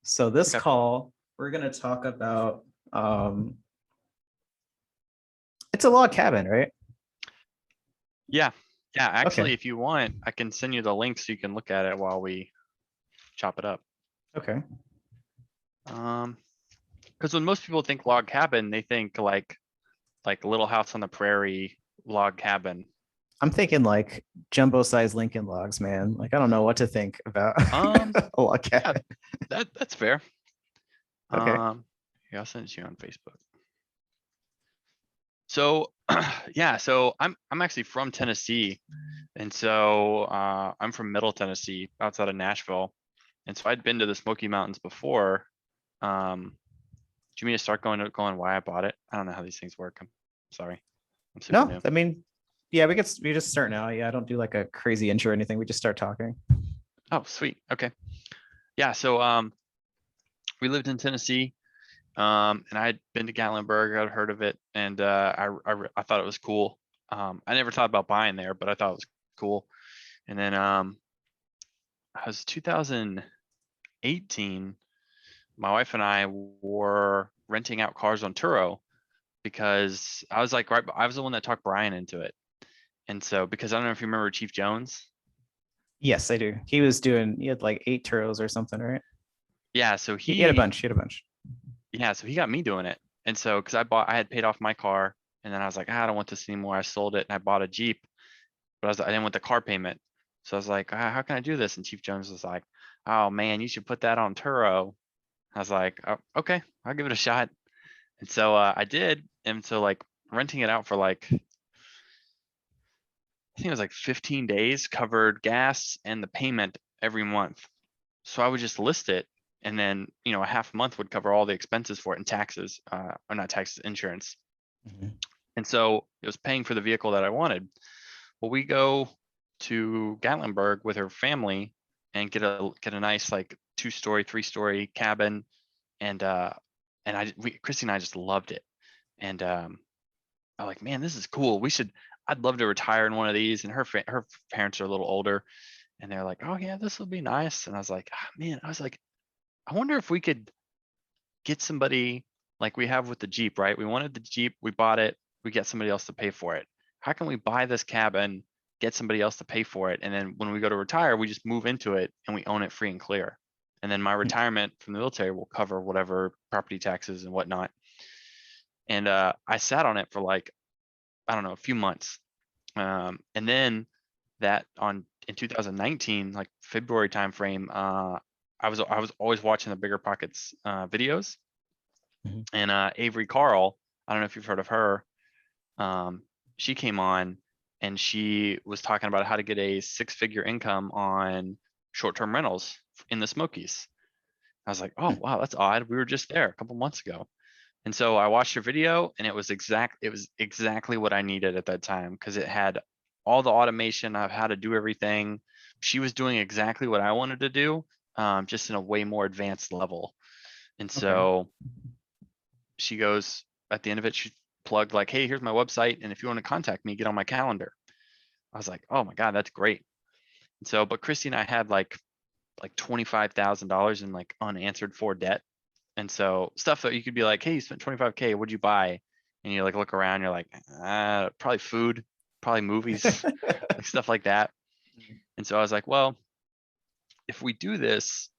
So this Okay. call, we're gonna talk about it's a log cabin, right? Yeah. Yeah. Okay. Actually, if you want, I can send you the link so you can look at it while we chop it up. Okay. Because when most people think log cabin, they think like Little House on the Prairie log cabin. I'm thinking like jumbo size Lincoln logs, man. Like I don't know what to think about Um, a log yeah, cabin. that's fair. Okay. Yeah, I'll send it to you on Facebook. So yeah, so I'm actually from Tennessee, and so I'm from Middle Tennessee, outside of Nashville, and so I'd been to the Smoky Mountains before. Um, do you mean to start going why I bought it? I don't know how these things work. I'm sorry, I'm super No, new. I mean, yeah, we just start now. Yeah, I don't do like a crazy intro or anything. We just start talking. Oh, sweet. Okay. Yeah. So we lived in Tennessee, and I'd been to Gatlinburg. I'd heard of it, and I thought it was cool. I never thought about buying there, but I thought it was cool. And then I was 2018. My wife and I were renting out cars on Turo because I was like, right, I was the one that talked Brian into it. And so, because I don't know if you remember Chief Jones. Yes, I do. He had like 8 turos or something, right? Yeah. So He had a bunch. He had a bunch. yeah, so he got me doing it. And so, because I had paid off my car, and then I was like, I don't want this anymore. I sold it and I bought a Jeep, but I didn't want the car payment. So I was like, how can I do this? And Chief Jones was like, oh man, you should put that on Turo. I was like, oh, okay, I'll give it a shot. And so I did. And so like renting it out for like, I think it was like 15 days, covered gas and the payment every month. So I would just list it, and then a half month would cover all the expenses for it and taxes, or not taxes, insurance. Mhm. And so it was paying for the vehicle that I wanted. Well, we go to Gatlinburg with her family and get a nice like 2-story, 3-story cabin, and Christy and I just loved it. And I'm like, man, this is cool. I'd love to retire in one of these. And her parents are a little older, and they're like, oh yeah, this will be nice. And I was like, man, I was like, I wonder if we could get somebody like we have with the Jeep, right? We wanted the Jeep, we bought it, we get somebody else to pay for it. How can we buy this cabin, get somebody else to pay for it, and then when we go to retire, we just move into it and we own it free and clear. And then my retirement from the military will cover whatever property taxes and whatnot. And I sat on it for like, I don't know, a few months. And then that on in 2019, like February timeframe, I was always watching the Bigger Pockets videos, Mhm. and Avery Carl, I don't know if you've heard of her. She came on and she was talking about how to get a 6-figure income on short-term rentals in the Smokies. I was like, oh wow, that's odd. We were just there a couple months ago. And so I watched her video, and it was exactly what I needed at that time, because it had all the automation of how to do everything. She was doing exactly what I wanted to do, just in a way more advanced level. And Okay. so she goes, at the end of it, she plugged like, hey, here's my website, and if you want to contact me, get on my calendar. I was like, oh my God, that's great. And so, but Christy and I had like $25,000 in like unanswered for debt. And so stuff that you could be like, hey, you spent 25K, what'd you buy? And you like look around, you're like, probably food, probably movies, like stuff like that. And so I was like, well, if we do this,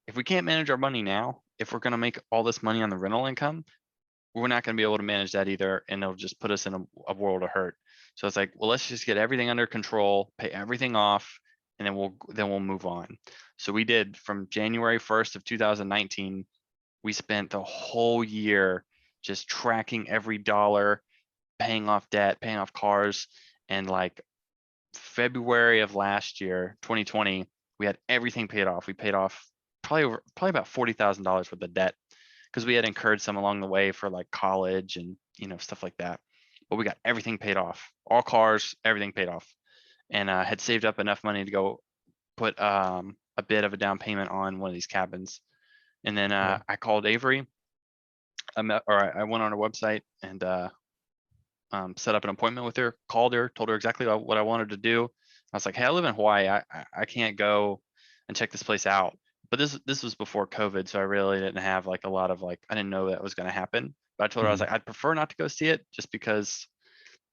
if we can't manage our money now, if we're going to make all this money on the rental income, we're not going to be able to manage that either. And it'll just put us in a world of hurt. So it's like, well, let's just get everything under control, pay everything off, and then we'll move on. So we did. From January 1st of 2019, we spent the whole year just tracking every dollar, paying off debt, paying off cars. And like February of last year, 2020, we had everything paid off. We paid off probably about $40,000 worth of debt, because we had incurred some along the way for like college and stuff like that. But we got everything paid off, all cars, everything paid off, and had saved up enough money to go put a bit of a down payment on one of these cabins. And then Yeah. I called Avery. I went on her website and set up an appointment with her, called her, told her exactly what I wanted to do. I was like, hey, I live in Hawaii. I can't go and check this place out, but this was before COVID, so I really didn't have like a lot of like, I didn't know that was going to happen. But I told her, I was Mhm. like, I'd prefer not to go see it just because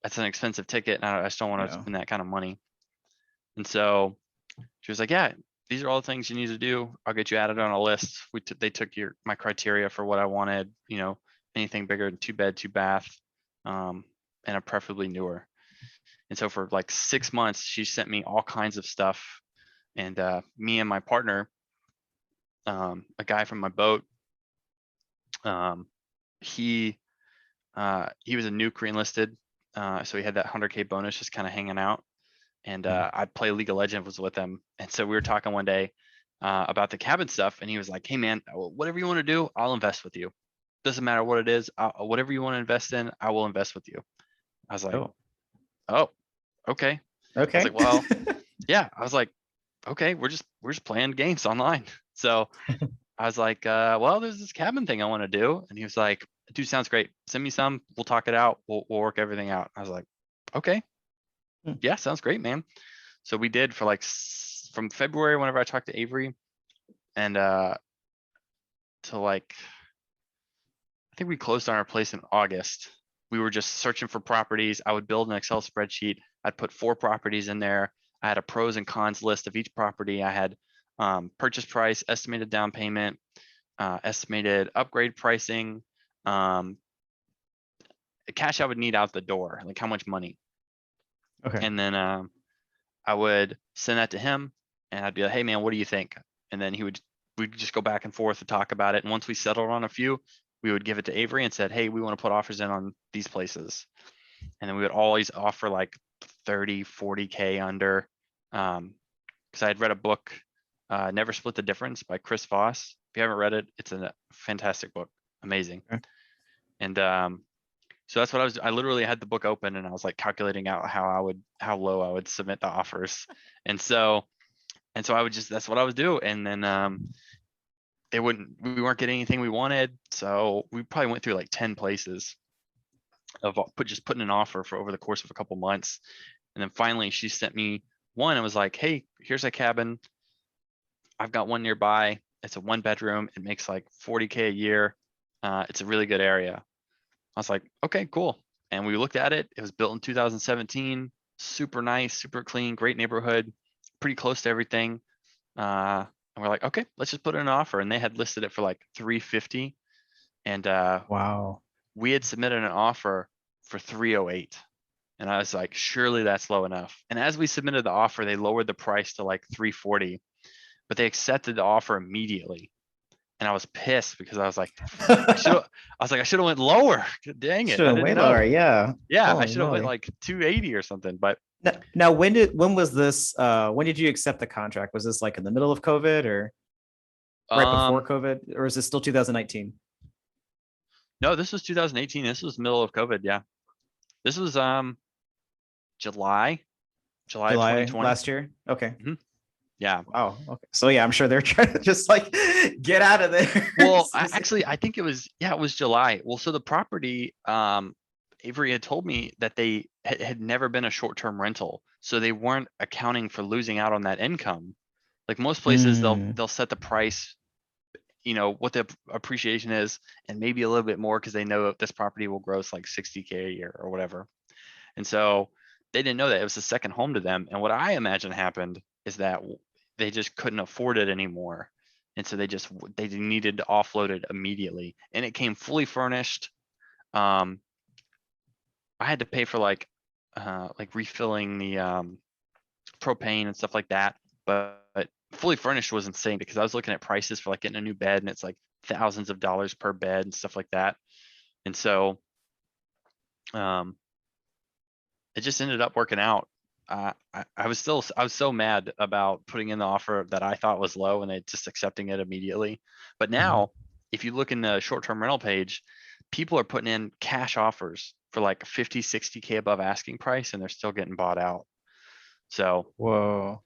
that's an expensive ticket and I just don't want to Yeah. spend that kind of money. And so she was like, yeah, these are all the things you need to do. I'll get you added on a list. They took my criteria for what I wanted, anything bigger than 2 bed, 2 bath, um, and a preferably newer. And so for like 6 months, she sent me all kinds of stuff. And me and my partner, a guy from my boat, um, he he was a new Korean listed, so he had that 100K bonus just kind of hanging out. And Mhm. I play League of Legends was with him, and so we were talking one day about the cabin stuff, and he was like, "Hey man, whatever you want to do, I'll invest with you. Doesn't matter what it is. Whatever you want to invest in, I will invest with you." I was like, Oh, "Oh, okay." I was okay. like, "Well, yeah." I was like, "Okay, we're just playing games online." So I was like, "Well, there's this cabin thing I want to do," and he was like, "Dude, sounds great. Send me some. We'll talk it out. We'll work everything out." I was like, "Okay, Hmm. yeah, sounds great, man." So we did for like from February whenever I talked to Avery and to like I think we closed on our place in August. We were just searching for properties. I would build an Excel spreadsheet. I'd put 4 properties in there. I had a pros and cons list of each property. I had purchase price, estimated down payment, estimated upgrade pricing, um, cash I would need out the door, like how much money. Okay. And then I would send that to him and I'd be like, hey man, what do you think? And then we'd just go back and forth to talk about it. And once we settled on a few, we would give it to Avery and said, hey, we want to put offers in on these places. And then we would always offer like 30, 40K under. Because I had read a book, Never Split the Difference by Chris Voss. If you haven't read it, it's a fantastic book. Amazing. Okay. And so that's what I literally had the book open and I was like calculating out how low I would submit the offers. And so I would that's what I would do. And then we weren't getting anything we wanted. So we probably went through like 10 places of just putting an offer for over the course of a couple months. And then finally she sent me one and was like, hey, here's a cabin. I've got one nearby. It's a 1 bedroom. It makes like 40K a year. It's a really good area. I was like, okay, cool. And we looked at it. It was built in 2017. Super nice, super clean, great neighborhood, pretty close to everything. And we're like, okay, let's just put in an offer. And they had listed it for like 350. And Wow. we had submitted an offer for 308. And I was like, surely that's low enough. And as we submitted the offer, they lowered the price to like 340, but they accepted the offer immediately. And I was pissed because I was like, I should have went lower. Dang it. Should I have didn't way know. lower. Yeah. Yeah, I Holy should have went moly. like 280 or something, but Now, when was this when did you accept the contract? Was this like in the middle of COVID or right before um COVID, or is this still 2019? no, this was 2018. This was middle of COVID. Yeah. This was July, July of July 2020. last year? Okay. Mhm. Yeah. Wow. Okay. So yeah, I'm sure they're trying to just like get out of there. Well, I think it was July. Well, so the property, Avery had told me that they had never been a short-term rental, so they weren't accounting for losing out on that income. Like most places, Mm, they'll set the price, what the appreciation is, and maybe a little bit more because they know this property will gross like 60K a year or whatever. And so they didn't know that it was a second home to them. And what I imagine happened is that they just couldn't afford it anymore. And so they needed to offload it immediately. And it came fully furnished. Um, I had to pay for like refilling the propane and stuff like that. But fully furnished was insane because I was looking at prices for like getting a new bed and it's like thousands of dollars per bed and stuff like that. And so um it just ended up working out. I was so mad about putting in the offer that I thought was low and they just accepting it immediately. But mhm. now, if you look in the short-term rental page, people are putting in cash offers for like 50, 60K above asking price and they're still getting bought out. So, Whoa.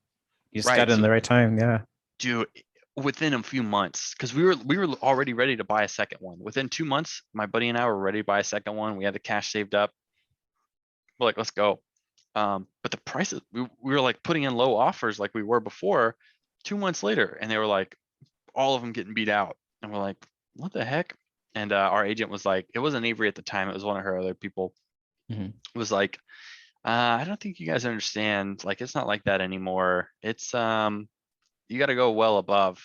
You just got right. in So the right time. Yeah. do within a few months, because we were already ready to buy a second one. Within 2 months, my buddy and I were ready to buy a second one. We had the cash saved up. We're like, let's go. But the prices, we were like putting in low offers like we were before 2 months later, and they were like, all of them getting beat out. And we're like, what the heck? And our agent was like, it wasn't Avery at the time, it was one of her other people, Mhm. was like, I don't think you guys understand. Like, it's not like that anymore. It's you got to go well above.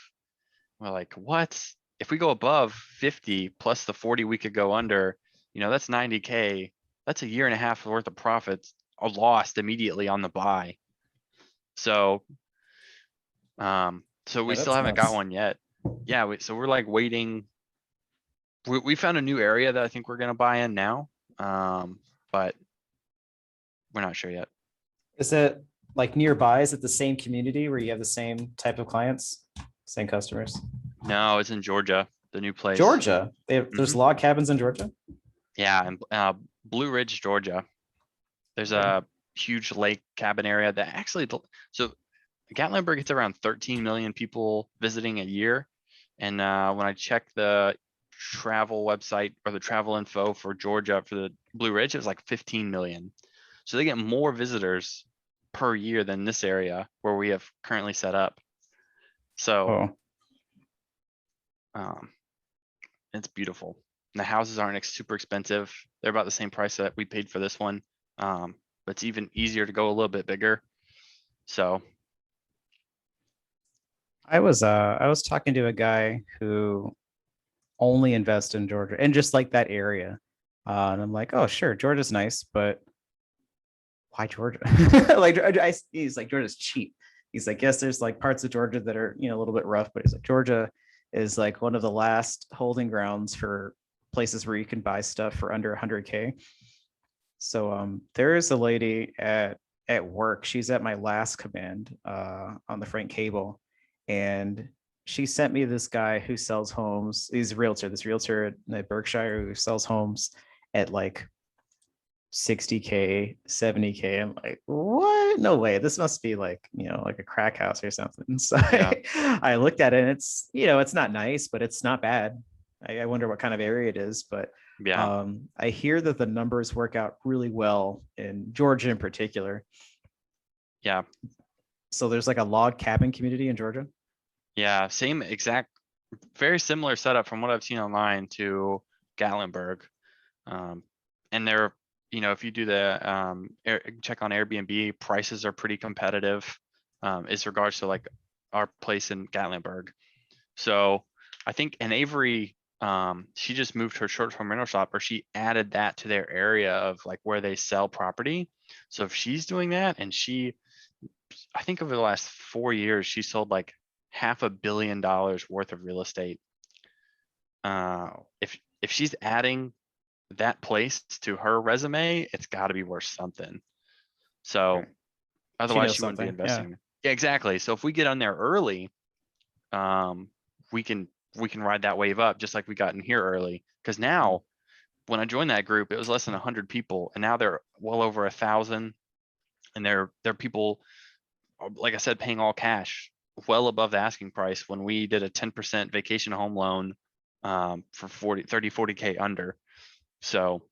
We're like, what? If we go above 50 plus the 40 we could go under, that's 90K. That's a year and a half worth of profits are lost immediately on the buy. So, so we Yeah, still that's haven't got nuts. one yet. Yeah, so we're like waiting. We found a new area that I think we're gonna buy in now, but we're not sure yet. Is it like nearby? Is it the same community where you have the same type of clients, same customers? No, it's in Georgia, the new place. Georgia. There's Mhm. log cabins in Georgia. Yeah, and Blue Ridge, Georgia. There's Okay. a huge lake cabin area that actually, so Gatlinburg gets around 13 million people visiting a year. And when I checked the travel website or the travel info for Georgia for the Blue Ridge, it was like 15 million. So they get more visitors per year than this area where we have currently set up. So Oh, um, it's beautiful. And the houses aren't super expensive. They're about the same price that we paid for this one. But it's even easier to go a little bit bigger. So I was talking to a guy who only invests in Georgia and just like that area. And I'm like, oh, sure, Georgia's nice, but why Georgia? Like, he's like, Georgia's cheap. He's like, yes, there's like parts of Georgia that are, a little bit rough, but he's like, Georgia is like one of the last holding grounds for places where you can buy stuff for under 100K. So there is a lady at work. She's at my last command on the Frank cable, and she sent me this guy who sells homes. He's a realtor. This realtor at Berkshire who sells homes at like 60K, 70K. I'm like, what? No way. This must be like, like a crack house or something. So yeah, I looked at it and it's, it's not nice, but it's not bad. I wonder what kind of area it is, but yeah, I hear that the numbers work out really well in Georgia in particular. yeah, So there's like a log cabin community in Georgia. yeah. Same exact, very similar setup from what I've seen online to Gatlinburg. Um, and they're, if you do the check on Airbnb, prices are pretty competitive as regards to like our place in Gatlinburg. So I think, and Avery, she just moved her short-term rental shop, or she added that to their area of like where they sell property. So if she's doing that, and I think over the last 4 years, she sold like $500 million worth of real estate. If she's adding that place to her resume, it's got to be worth something. So Right. She otherwise, knows she wouldn't be something. Yeah. investing. Yeah, exactly. So if we get on there early, um, we can ride that wave up just like we got in here early. Because now, when I joined that group, it was less than 100 people, and now they're well over 1,000, and they're people, like I said, paying all cash, well above the asking price when we did a 10% vacation home loan for 40K under. So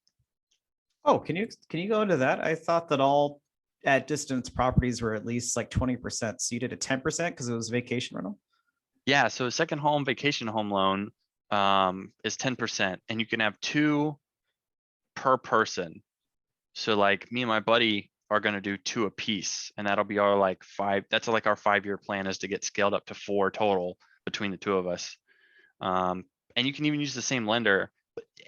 Oh, can you go into that? I thought that all at distance properties were at least like 20%. So you did a 10% because it was vacation rental? yeah, so a second home vacation home loan is 10%, and you can have two per person. So like me and my buddy are gonna do two a piece, and that'll be our like five. That's like our 5-year plan is to get scaled up to 4 total between the two of us. Um, and you can even use the same lender,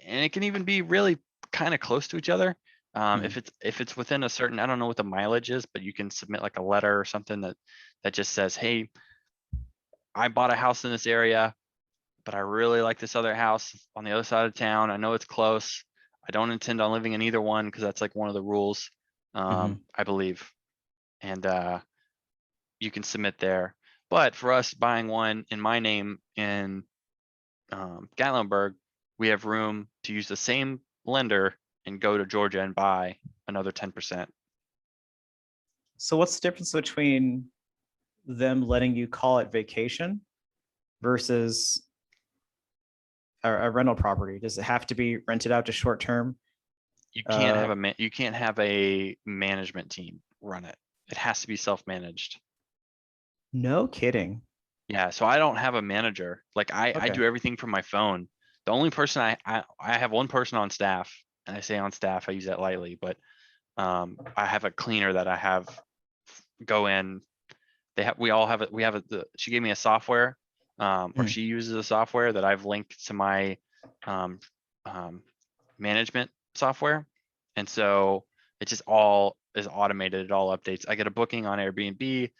and it can even be really kind of close to each other. Mhm. If it's within a certain, I don't know what the mileage is, but you can submit like a letter or something that just says, hey, I bought a house in this area, but I really like this other house on the other side of town. I know it's close. I don't intend on living in either one because that's like one of the rules, Mhm. I believe. And you can submit there. But for us buying one in my name in Gatlinburg, we have room to use the same lender and go to Georgia and buy another 10%. So what's the difference between them letting you call it vacation versus a rental property? Does it have to be rented out to short term? You can't have a management team run it. It has to be self-managed. No kidding. Yeah, so I don't have a manager. Like I Okay. do everything from my phone. The only person I have one person on staff, and I say on staff, I use that lightly, but I have a cleaner that I have go in. We all have it. We have it. She gave me a software, or Mm. she uses a software that I've linked to my um, um, management software. And so it just all is automated. It all updates. I get a booking on Airbnb.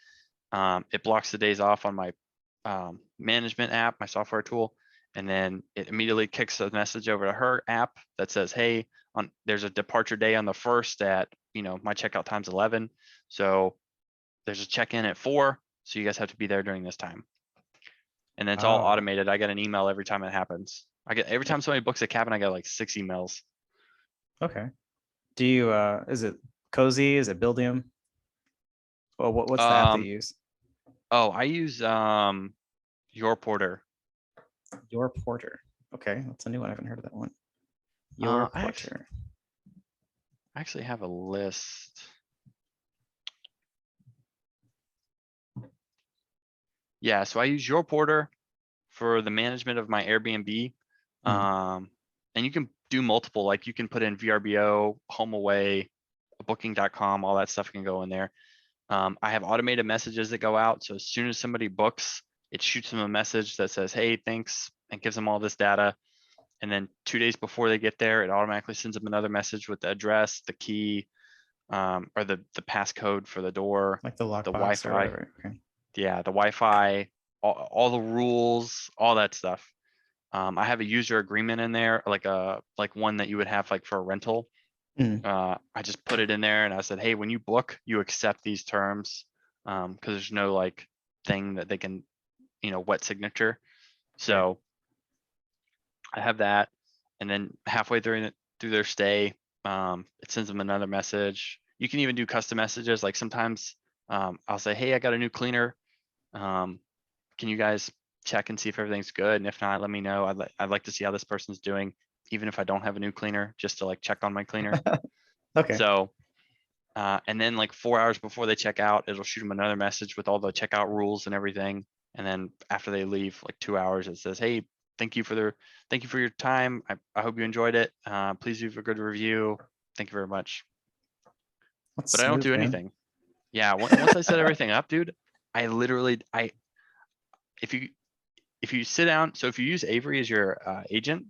It blocks the days off on my management app, my software tool, and then it immediately kicks a message over to her app that says, "Hey, there's a departure day on the 1st at my checkout time's 11, so there's a check-in at 4, so you guys have to be there during this time." And then it's all Oh, automated. I get an email every time it happens. Every time somebody books a cabin, I get like 6 emails. okay. Do you is it Cozy? Is it Buildium? Well, what's the app that Um, you use? oh, I use Your Porter. Your Porter. Okay, that's a new one. I haven't heard of that one. Your I Porter. actually have a list. Yeah, so I use Your Porter for the management of my Airbnb. Mm. And you can do multiple, like you can put in VRBO, HomeAway, booking.com, all that stuff can go in there. I have automated messages that go out. So as soon as somebody books, it shoots them a message that says, "Hey, thanks," and gives them all this data. And then 2 days before they get there, it automatically sends them another message with the address, the key, or the passcode for the door, Like the the lockbox or Wi-Fi. whatever. Okay. Yeah, the Wi-Fi, all the rules, all that stuff. I have a user agreement in there, like one that you would have like for a rental. Mm. I just put it in there and I said, "Hey, when you book, you accept these terms," because there's no like thing that they can, wet signature. Right. So I have that, and then halfway through their stay, it sends them another message. You can even do custom messages. Like sometimes I'll say, "Hey, I got a new cleaner. Um, can you guys check and see if everything's good? And if not, let me know. I'd like to see how this person's doing, even if I don't have a new cleaner, just to like check on my cleaner." Okay. So, and then like 4 hours before they check out, it'll shoot them another message with all the checkout rules and everything. And then after they leave, like 2 hours, it says, "Hey, thank you for your time. I hope you enjoyed it. Please leave a good review. Thank you very much." That's But I don't smooth, do man. anything. Yeah, once I set everything up, dude, I literally, if you if you sit down, so if you use Avery as your agent,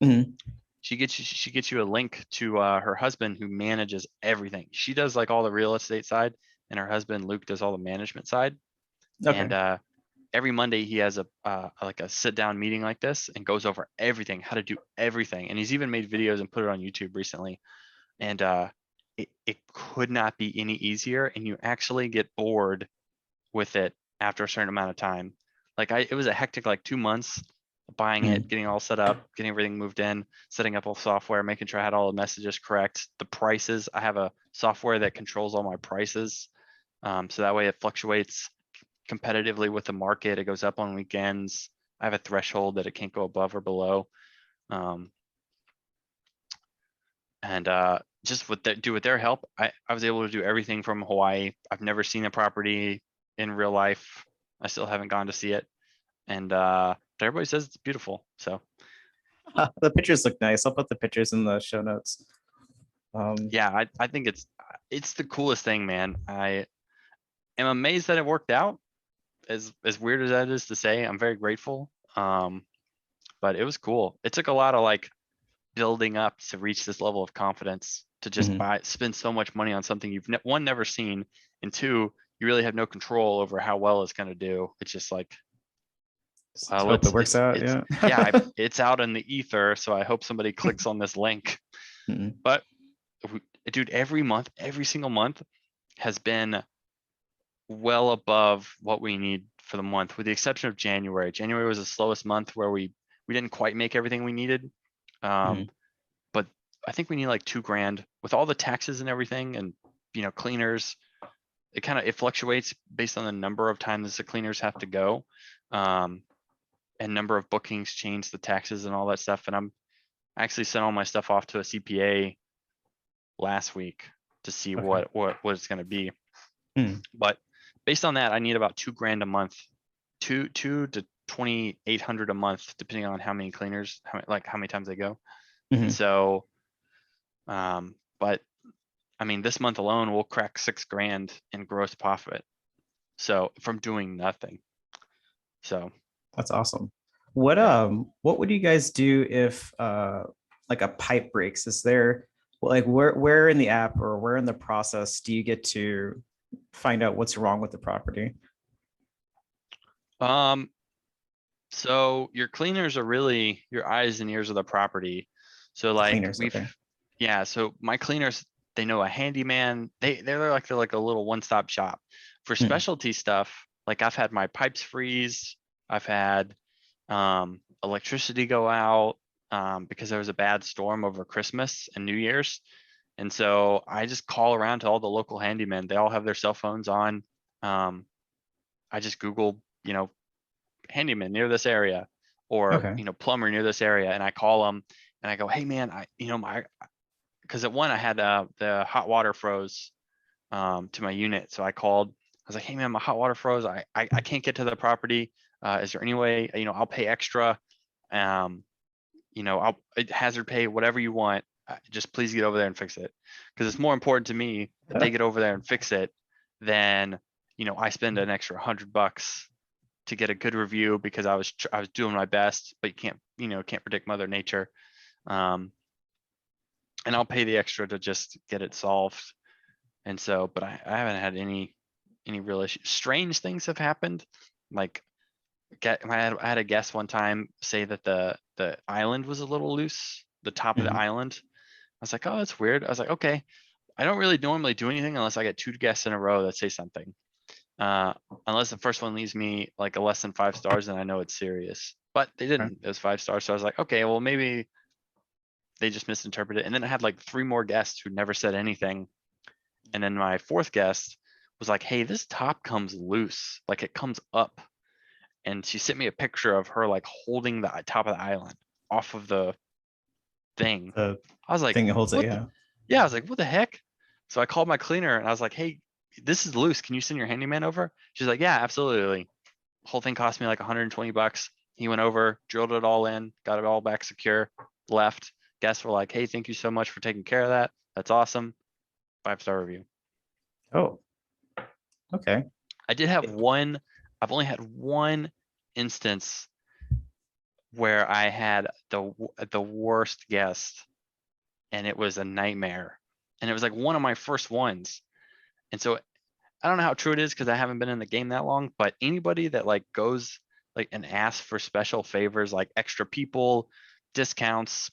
Mhm. she gets you a link to her husband who manages everything. She does like all the real estate side, and her husband Luke does all the management side. Okay. And every Monday he has a like a sit down meeting like this and goes over everything, how to do everything. And he's even made videos and put it on YouTube recently. And it could not be any easier. And you actually get bored with it after a certain amount of time. Like it was a hectic like 2 months buying it, Mm. getting all set up, getting everything moved in, setting up all software, making sure I had all the messages correct. The prices, I have a software that controls all my prices. So that way it fluctuates competitively with the market. It goes up on weekends. I have a threshold that it can't go above or below. Um, and just with their help, I was able to do everything from Hawaii. I've never seen a property in real life. I still haven't gone to see it. And but everybody says it's beautiful. So The pictures look nice. I'll put the pictures in the show notes. yeah, I think it's the coolest thing, man. I am amazed that it worked out. As weird as that is to say, I'm very grateful. But it was cool. It took a lot of like building up to reach this level of confidence to just Mhm. spend so much money on something you've one, never seen, and two, you really have no control over how well it's going to do. It's just like, Just well, hope it works out. Yeah. yeah, it's out in the ether, so I hope somebody clicks on this link. Mhm. But dude, every month, every single month has been well above what we need for the month, with the exception of January. January was the slowest month where we didn't quite make everything we needed. Mhm. But I think we need like 2 grand with all the taxes and everything, and cleaners. It fluctuates based on the number of times the cleaners have to go, um, and number of bookings change the taxes and all that stuff. And I actually sent all my stuff off to a CPA last week to see Okay. what it's going to be. Mm. But based on that, I need about 2 grand a month two to 2,800 a month, depending on how many cleaners, how many times they go. And Mhm. so, but I mean, this month alone, we'll crack $6,000 in gross profit. So from doing nothing. So That's awesome. yeah. What would you guys do if like a pipe breaks? Is there like where in the app or where in the process do you get to find out what's wrong with the property? Um, so your cleaners are really your eyes and ears of the property. So The like cleaners, okay. yeah, so my cleaners, they know a handyman. They're like a little one-stop shop. For Mm, specialty stuff, like I've had my pipes freeze, I've had electricity go out because there was a bad storm over Christmas and New Year's. And so I just call around to all the local handymen. They all have their cell phones on. I just Google, handyman near this area, or okay. plumber near this area, and I call them and I go, hey man, because at one I had the hot water froze to my unit. So I called, I was like, hey man, my hot water froze. I can't get to the property. Is there any way, I'll pay extra. Um, I'll hazard pay, whatever you want. Just please get over there and fix it. Because it's more important to me that they get over there and fix it than, I spend an extra $100 to get a good review because I was doing my best, but you can't predict Mother Nature. And I'll pay the extra to just get it solved. And so, but I haven't had any real issues. Strange things have happened. Like I had a guest one time say that the island was a little loose, the top of the Mhm. island. I was like, oh, that's weird. I was like, okay, I don't really normally do anything unless I get two guests in a row that say something. Uh, Unless the first one leaves me like a less than 5 stars, and I know it's serious. But they Okay. didn't. It was 5 stars. So I was like, okay, well maybe they just misinterpreted it. And then I had like three more guests who never said anything. And then my fourth guest was like, hey, this top comes loose, like it comes up. And she sent me a picture of her like holding the top of the island off of the thing. The I was like, thing that holds it, what the? yeah. Yeah, I was like, what the heck? So I called my cleaner and I was like, hey, this is loose. Can you send your handyman over? She's like, yeah, absolutely. Whole thing cost me like $120. He went over, drilled it all in, got it all back secure, left. Guests were like, hey, thank you so much for taking care of that. That's awesome. 5-star review. Oh, okay. I did have I've only had one instance where I had the worst guest, and it was a nightmare. And it was like one of my first ones. And so I don't know how true it is because I haven't been in the game that long, but anybody that like goes like and asks for special favors like extra people, discounts,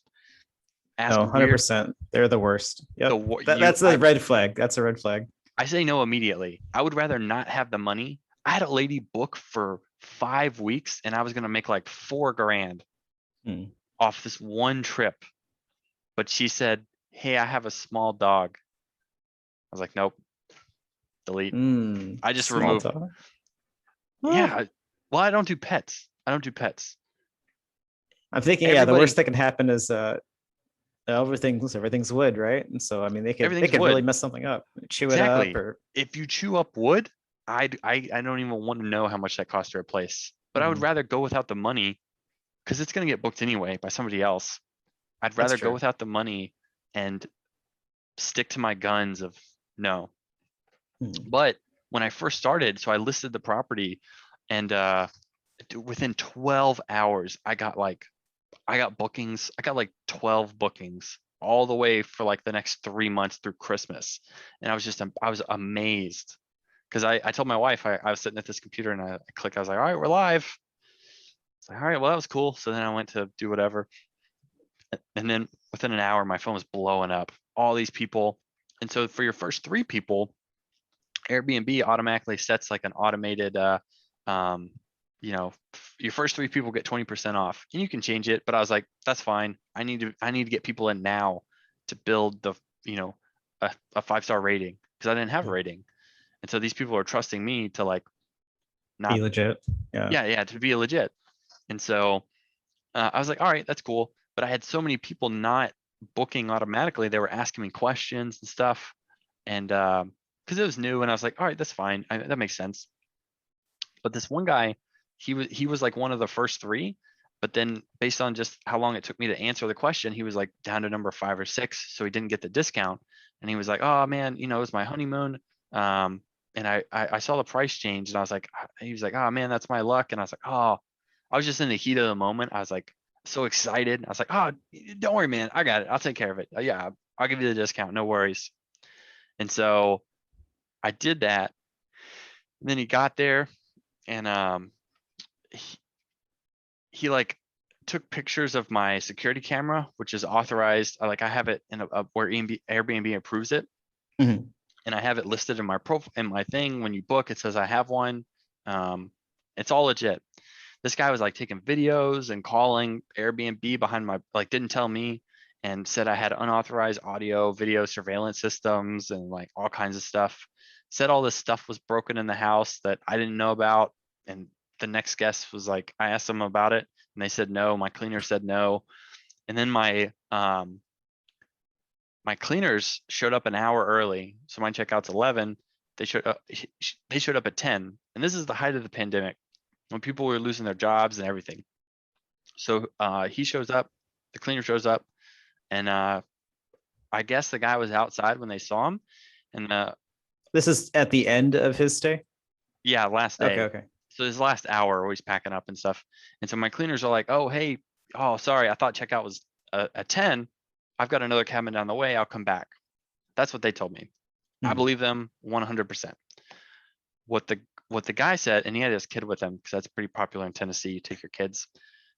ask No, weird 100%. They're the worst. the Yep. wa- you That's a red flag. That's a red flag. I say no immediately. I would rather not have the money. I had a lady book for 5 weeks and I was gonna make like $4,000 Hmm. off this one trip. But she said, hey, I have a small dog. I was like, nope, delete. I just Small removed. dog. Ah, Yeah. Well, I don't do pets. I don't do pets. I'm thinking, yeah, the worst Everybody, that can happen is everything's wood, right? And so I mean they everything's could really wood. mess something up, chew it up, Exactly. or If you chew up wood, I don't even want to know how much that costs to replace. But I would Mhm. rather go without the money because it's gonna get booked anyway by somebody else. I'd That's rather go true. without the money and stick to my guns of no. Mhm. But when I first started, so I listed the property and within 12 hours, I got bookings. I got like 12 bookings all the way for like the next 3 months through Christmas. And I was amazed because I told my wife, I was sitting at this computer and I clicked, I was like, all right, we're live. It's like, all right, well, that was cool. So then I went to do whatever. And then within an hour, my phone was blowing up. All these people. And so for your first three people, Airbnb automatically sets like an automated, um, your first three people get 20% off, and you can change it. But I was like, that's fine. I need to get people in now to build you know, a 5-star rating because I didn't have a Yeah. rating, and so these people are trusting me to like Be not, legit. Yeah. yeah, to be legit. And so I was like, all right, that's cool. But I had so many people not booking automatically; they were asking me questions and stuff, and because it was new, and I was like, all right, that's fine. That makes sense. But this one guy he was like one of the first three, but then based on just how long it took me to answer the question, he was like down to number 5 or 6, so he didn't get the discount. And he was like, oh man, you know, it was my honeymoon. And I saw the price change, and I was like, he was like, oh man, that's my luck. And I was like, oh, I was just in the heat of the moment. I was like so excited. I was like, oh, don't worry, man, I got it. I'll take care of it. Yeah, I'll give you the discount, no worries. And so I did that. And then he got there, and he, he like took pictures of my security camera, which is authorized. Like I have it in where Airbnb approves it. Mhm. And I have it listed in my profile, in my thing. When you book, it says I have one. It's all legit. This guy was like taking videos and calling Airbnb behind my, like didn't tell me, and said I had unauthorized audio, video surveillance systems and like all kinds of stuff. Said all this stuff was broken in the house that I didn't know about. And the next guest was like, I asked them about it and they said no. My cleaner said no. And then my cleaners showed up an hour early, so my checkout's 11. They showed up at 10, and this is the height of the pandemic when people were losing their jobs and everything. So he shows up, the cleaner shows up, and I guess the guy was outside when they saw him, and This is at the end of his stay. yeah, last Okay, day. okay. So his last hour, always packing up and stuff. And so my cleaners are like, oh hey, oh sorry, I thought checkout was at 10. I've got another cabin down the way. I'll come back. That's what they told me. I Mhm. believe them 100%. What the guy said, and he had his kid with him because that's pretty popular in Tennessee. You take your kids,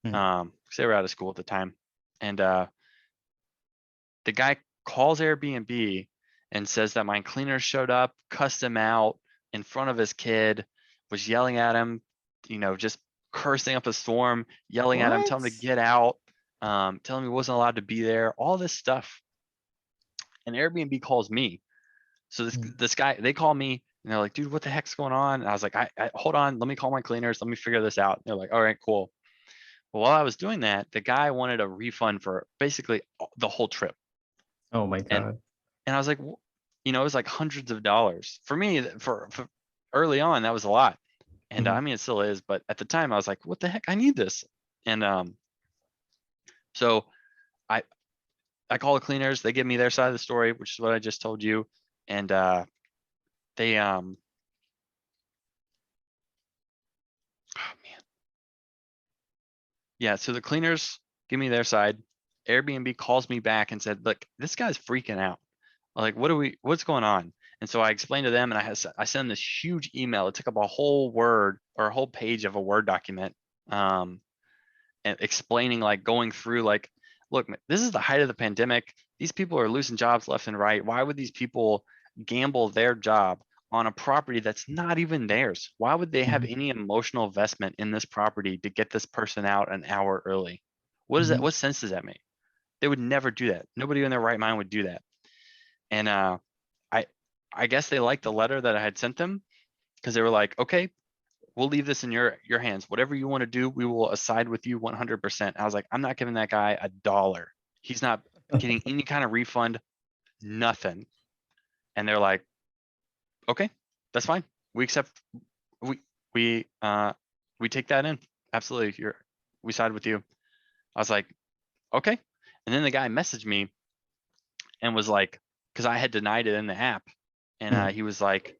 Hmm. 'cause they were out of school at the time, and the guy calls Airbnb and says that my cleaner showed up, cussed him out in front of his kid, was yelling at him, you know, just cursing up a storm, yelling at him, telling him to What? get out, telling him he wasn't allowed to be there, all this stuff. And Airbnb calls me. So Hmm. this guy, they call me and they're like, dude, what the heck's going on? And I was like, I hold on, let me call my cleaners, let me figure this out. And they're like, all right, cool. Well, while I was doing that, the guy wanted a refund for basically the whole trip. Oh my And God. and I was like, you know, it was like hundreds of dollars for me. For early on, that was a lot. And I Mhm. mean, it still is, but at the time, I was like, what the heck? I need this. And so I I call the cleaners. They give me their side of the story, which is what I just told you. And they oh man, yeah. So the cleaners give me their side. Airbnb calls me back and said, look, this guy's freaking out. Like, what's going on? And so I explained to them, and I sent them this huge email. It took up a whole Word or a whole page of a Word document, and explaining, like, going through, like, look, this is the height of the pandemic. These people are losing jobs left and right. Why would these people gamble their job on a property that's not even theirs? Why would they have Mhm. any emotional investment in this property to get this person out an hour early? What is that? Mhm. What sense does that make? They would never do that. Nobody in their right mind would do that. And I I guess they liked the letter that I had sent them because they were like, okay, we'll leave this in your hands. Whatever you want to do, we will side with you 100%. I was like, I'm not giving that guy a dollar. He's not getting any kind of refund, nothing. And they're like, okay, that's fine. We accept. We we uh we take that in. Absolutely, we side with you. I was like, okay. And then the guy messaged me and was like, because I had denied it in the app, and Mhm. he was like,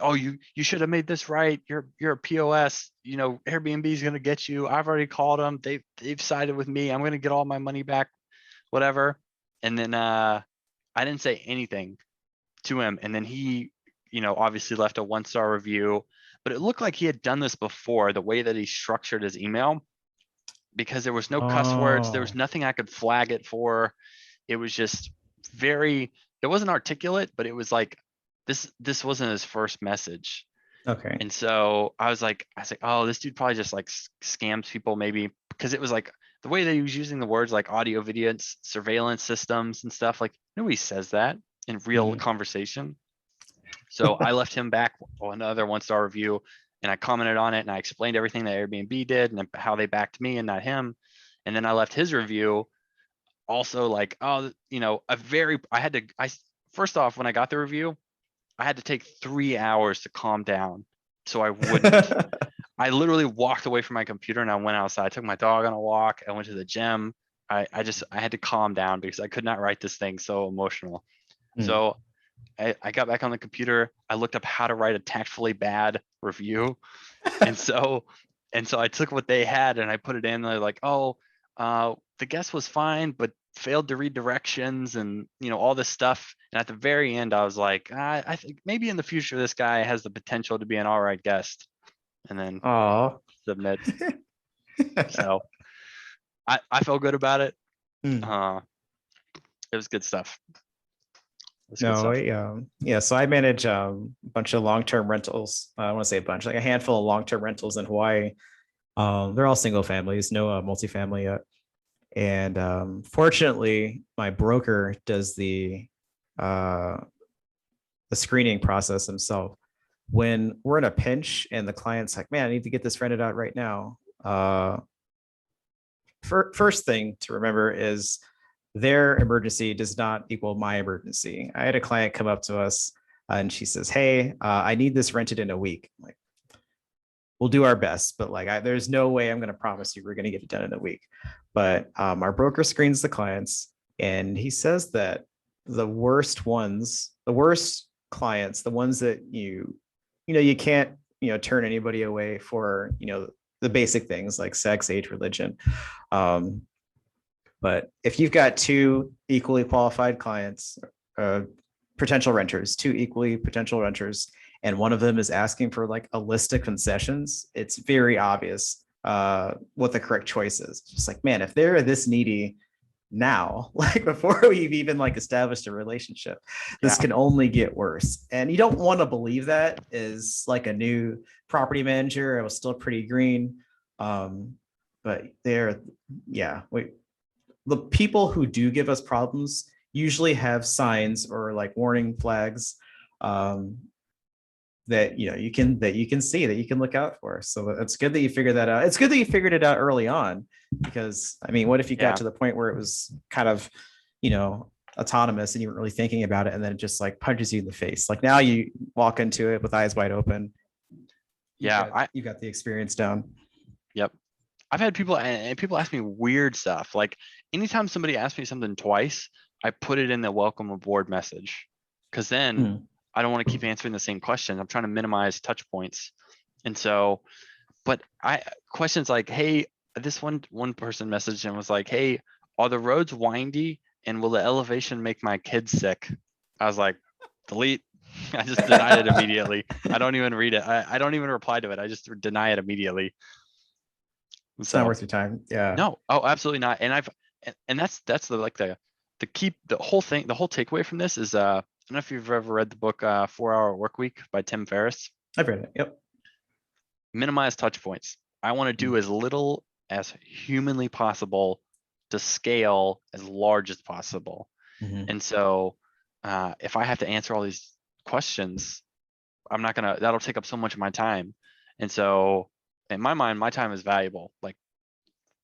oh, you should have made this right. You're a POS. You know, Airbnb is gonna get you. I've already called them. They've sided with me. I'm gonna get all my money back, whatever. And then I didn't say anything to him. And then he, you know, obviously left a 1-star review. But it looked like he had done this before, the way that he structured his email, because there was no cuss words. There was Oh, nothing I could flag it for. It was just very, it wasn't articulate, but it was like this wasn't his first message. okay. And so I was like, oh, this dude probably just like scams people maybe, because it was like the way that he was using the words like audio, video, surveillance systems and stuff. Like nobody says that in real Mhm. conversation. So I left him back another 1-star review, and I commented on it, and I explained everything that Airbnb did and how they backed me and not him. And then I left his review also like, oh, you know, first off, when I got the review, I had to take 3 hours to calm down so I wouldn't. I literally walked away from my computer and I went outside. I took my dog on a walk. I went to the gym. I had to calm down because I could not write this thing so emotional. Mm. So I got back on the computer. I looked up how to write a tactfully bad review. And so I took what they had and I put it in. They're like, oh, the guest was fine, but failed to read directions and all this stuff. And at the very end, I was like, I think maybe in the future this guy has the potential to be an all right guest. And then Oh. submit. So I felt good about it. Mm. Uh, it was good stuff. It was good No, stuff. yeah. So I manage a bunch of long-term rentals. I want to say a bunch, like a handful of long-term rentals in Hawaii. They're all single families, no multifamily yet. And fortunately, my broker does uh, the screening process himself. When we're in a pinch and the client's like, "Man, I need to get this rented out right now," first thing to remember is their emergency does not equal my emergency. I had a client come up to us and she says, "Hey, I need this rented in a week." I'm like, we'll do our best, but like, there's no way I'm going to promise you we're going to get it done in a week. But our broker screens the clients, and he says that the worst clients, the ones that you can't, turn anybody away for, the basic things like sex, age, religion. Um, but if you've got two equally qualified clients, uh, potential renters, two equally potential renters, and one of them is asking for like a list of concessions, it's very obvious what the correct choice is. It's just like, man, if they're this needy now, like before we've even like established a relationship, this Yeah. can only get worse. And you don't want to believe that is like a new property manager. I was still pretty green. But they're, yeah, the people who do give us problems usually have signs or like warning flags um, that you can see that you can look out for. So it's good that you figured that out. It's good that you figured it out early on, because I mean, what if you got Yeah. to the point where it was kind of, autonomous and you weren't really thinking about it, and then it just like punches you in the face? Like now you walk into it with eyes wide open. Yeah. You got the experience down. Yep. I've had people and people ask me weird stuff. Like anytime somebody asks me something twice, I put it in the welcome aboard message, because then Hmm. I don't want to keep answering the same question. I'm trying to minimize touch points. And so, but questions like, hey, this one person messaged and was like, hey, are the roads windy and will the elevation make my kids sick? I was like, delete. I just denied it immediately. I don't even read it. I don't even reply to it. I just deny it immediately. It's not So worth your time. Yeah. no, oh, absolutely not. And that's the like the key, the whole thing, the whole takeaway from this is I don't know if you've ever read the book 4 Hour Work Week by Tim Ferriss. I've read it. Yep. Minimize touch points. I want to do as little as humanly possible to scale as large as possible. Mm-hmm. And so if I have to answer all these questions, that'll take up so much of my time. And so in my mind, my time is valuable, like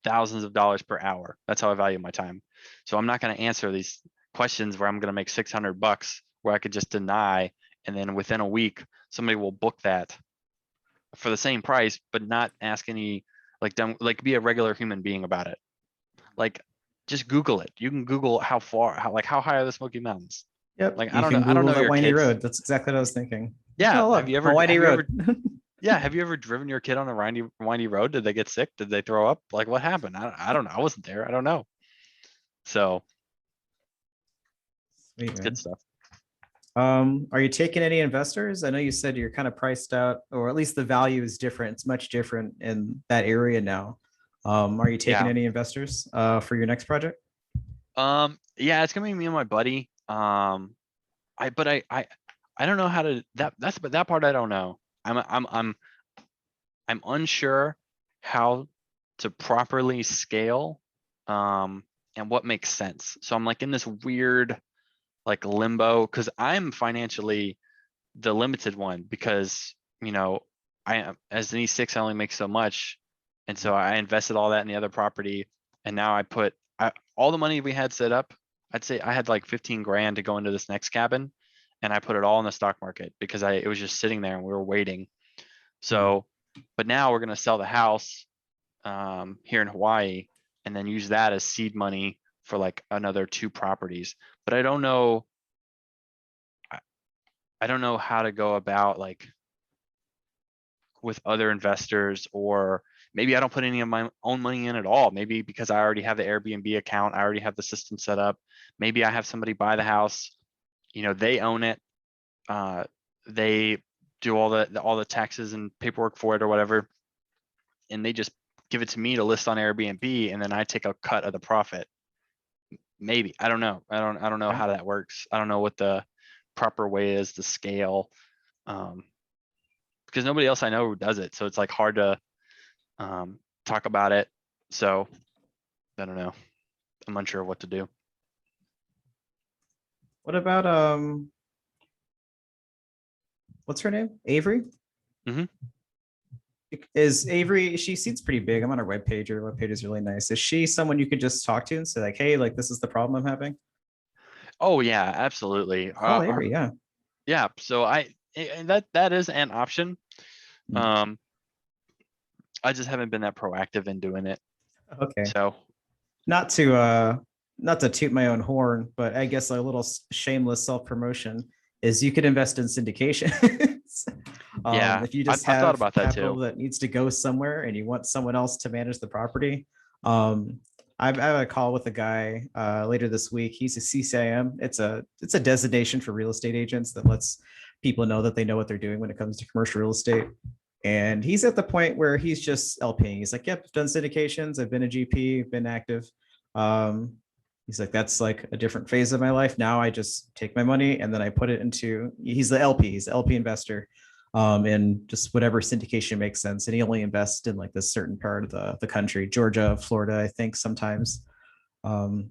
thousands of dollars per hour. That's how I value my time. So I'm not going to answer these questions where I'm going to make $600 where I could just deny. And then within a week, somebody will book that for the same price, but not ask any like be a regular human being about it. Like just Google it. You can Google how high are the Smoky Mountains? Yep. Like I You don't know. can I don't Google know the your windy kids. road. That's exactly what I was thinking. Yeah. Oh, Have look, you ever Hawaii road. have you ever driven your kid on a windy road? Did they get sick? Did they throw up? Like what happened? I don't know. I wasn't there. I don't know. So Sweet, it's good man. stuff. Are you taking any investors? I know you said you're kind of priced out, or at least the value is different. It's much different in that area now. Are you taking Yeah. any investors for your next project? Yeah, it's gonna be me and my buddy. But I don't know how to but that part I don't know. I'm unsure how to properly scale and what makes sense. So I'm like in this weird like limbo because I'm financially the limited one because I am as an E6 I only make so much, and so I invested all that in the other property, and now all the money we had set up. I'd say I had like 15 grand to go into this next cabin, and I put it all in the stock market because it was just sitting there and we were waiting. Hmm. So But now we're gonna sell the house here in Hawaii and then use that as seed money for like another 2 properties. But I don't know. I don't know how to go about like with other investors, or maybe I don't put any of my own money in at all. Maybe because I already have the Airbnb account, I already have the system set up. Maybe I have somebody buy the house, they own it. They do all the taxes and paperwork for it or whatever, and they just give it to me to list on Airbnb, and then I take a cut of the profit. Maybe. I don't know. I don't know Okay. how that works. I don't know what the proper way is to scale. Because nobody else I know who does it. So it's like hard to talk about it. So I don't know. I'm unsure of what to do. What about what's her name? Avery? Mhm. Is Avery, she seems pretty big. I'm on her webpage. Her webpage is really nice. Is she someone you could just talk to and say, like, hey, like this is the problem I'm having? Oh yeah, absolutely. Call Avery, yeah. Yeah. So and that is an option. Mm. Um, I just haven't been that proactive in doing it. Okay. So Not to toot my own horn, but I guess a little shameless self-promotion is you could invest in syndication. yeah, If you I've, just I've thought have about that capital too. that needs to go somewhere and you want someone else to manage the property. I have a call with a guy later this week. He's a CCIM. It's a designation for real estate agents that lets people know that they know what they're doing when it comes to commercial real estate. And he's at the point where he's just LPing. He's like, yep, I've done syndications. I've been a GP, been active. Um, he's like, that's like a different phase of my life. Now I just take my money and then I put it into, he's the LP, he's the LP investor. And just whatever syndication makes sense. And he only invests in like this certain part of the country, Georgia, Florida, I think sometimes. Um,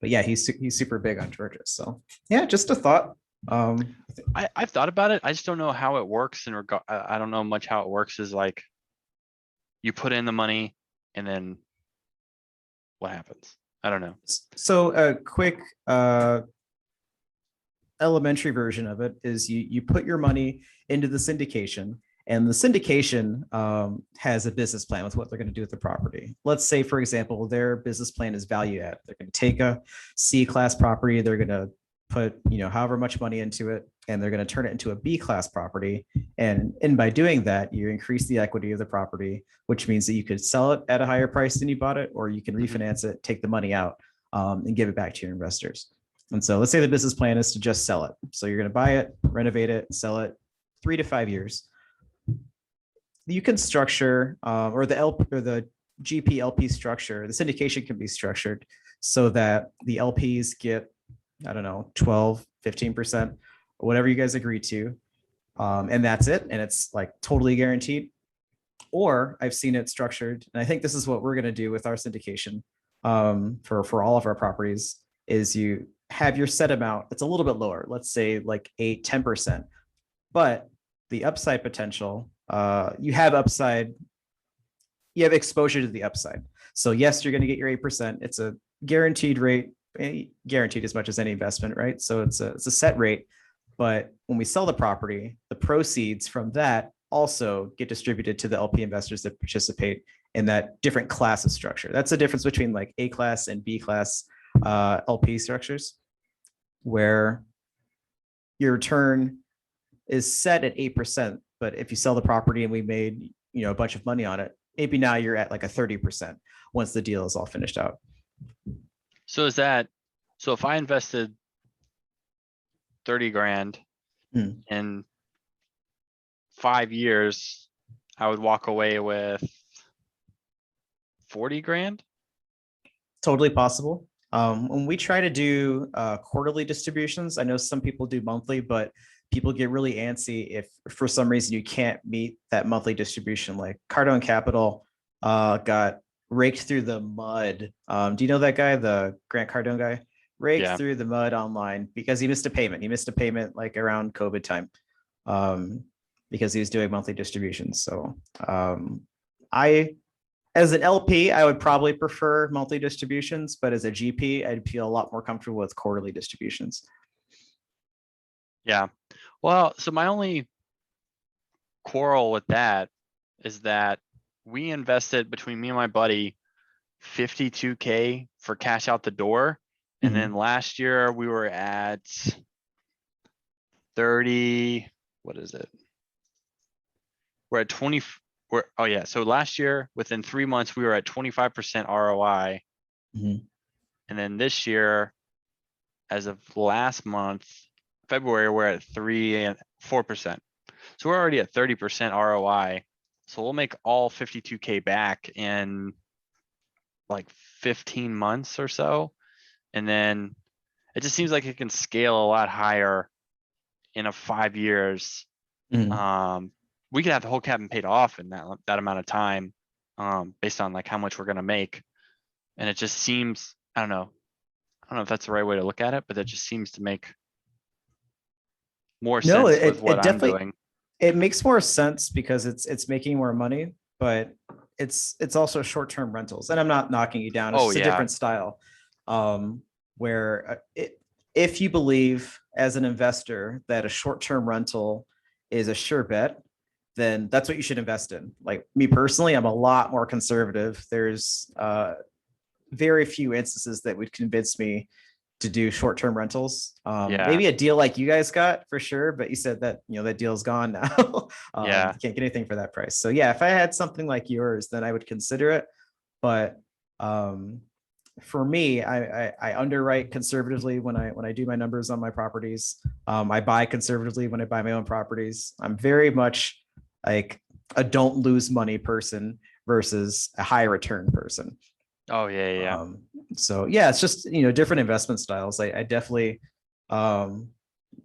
but yeah, he's super big on Georgia. So yeah, just a thought. I've thought about it. I just don't know how it works in regard. I don't know much how it works is like you put in the money and then what happens? I don't know. So a quick elementary version of it is you put your money into the syndication, and the syndication has a business plan with what they're going to do with the property. Let's say, for example, their business plan is value add. They're going to take a C class property, they're going to put however much money into it, and they're going to turn it into a B class property. And by doing that, you increase the equity of the property, which means that you could sell it at a higher price than you bought it, or you can refinance it, take the money out, and give it back to your investors. And so let's say the business plan is to just sell it. So you're going to buy it, renovate it, sell it 3 to 5 years. You can structure or the GP LP structure, the syndication can be structured so that the LPs get, I don't know, 12, 15%, whatever you guys agree to. And that's it. And it's like totally guaranteed. Or I've seen it structured, and I think this is what we're going to do with our syndication for all of our properties, is you have your set amount. It's a little bit lower, let's say like 10%, but the upside potential, you have upside, you have exposure to the upside. So yes, you're going to get your 8%. It's a guaranteed rate, guaranteed as much as any investment, right? So it's a set rate. But when we sell the property, the proceeds from that also get distributed to the LP investors that participate in that different class of structure. That's the difference between like A class and B class LP structures, where your return is set at 8%. But if you sell the property and we made a bunch of money on it, maybe now you're at like a 30% once the deal is all finished out. So if I invested 30 grand in 5 years, I would walk away with 40 grand. Totally possible. When we try to do quarterly distributions, I know some people do monthly, but people get really antsy if for some reason you can't meet that monthly distribution. Like Cardone Capital got raked through the mud. Do you know that guy, the Grant Cardone guy? Raked Yeah. through the mud online because he missed a payment. He missed a payment like around COVID time because he was doing monthly distributions. So as an LP, I would probably prefer monthly distributions, but as a GP, I'd feel a lot more comfortable with quarterly distributions. Yeah. Well, so my only quarrel with that is that we invested between me and my buddy 52K for cash out the door. And then Mhm. last year we were at 30, what is it? We're at 20, oh yeah. So last year, within 3 months, we were at 25% ROI. Mhm. And then this year, as of last month, February, we're at 4%. So we're already at 30% ROI. So we'll make all 52K back in like 15 months or so. And then it just seems like it can scale a lot higher in a 5 years. Mhm. We could have the whole cabin paid off in that amount of time, based on like how much we're gonna make. And it just seems, I don't know if that's the right way to look at it, but that just seems to make more No, sense with what it I'm definitely doing. it makes more sense because it's making more money, but it's also short-term rentals. And I'm not knocking you down. It's Oh just a yeah, different style. Where if you believe as an investor that a short-term rental is a sure bet, then that's what you should invest in. Like me personally, I'm a lot more conservative. There's very few instances that would convince me to do short-term rentals. yeah, Maybe a deal like you guys got for sure, but you said that that deal's gone now. yeah, You can't get anything for that price. So yeah, if I had something like yours, then I would consider it. But um, for me, I underwrite conservatively when I do my numbers on my properties. I buy conservatively when I buy my own properties. I'm very much like a don't lose money person versus a high return person. oh yeah, yeah, Um, so yeah, it's just different investment styles. I definitely um,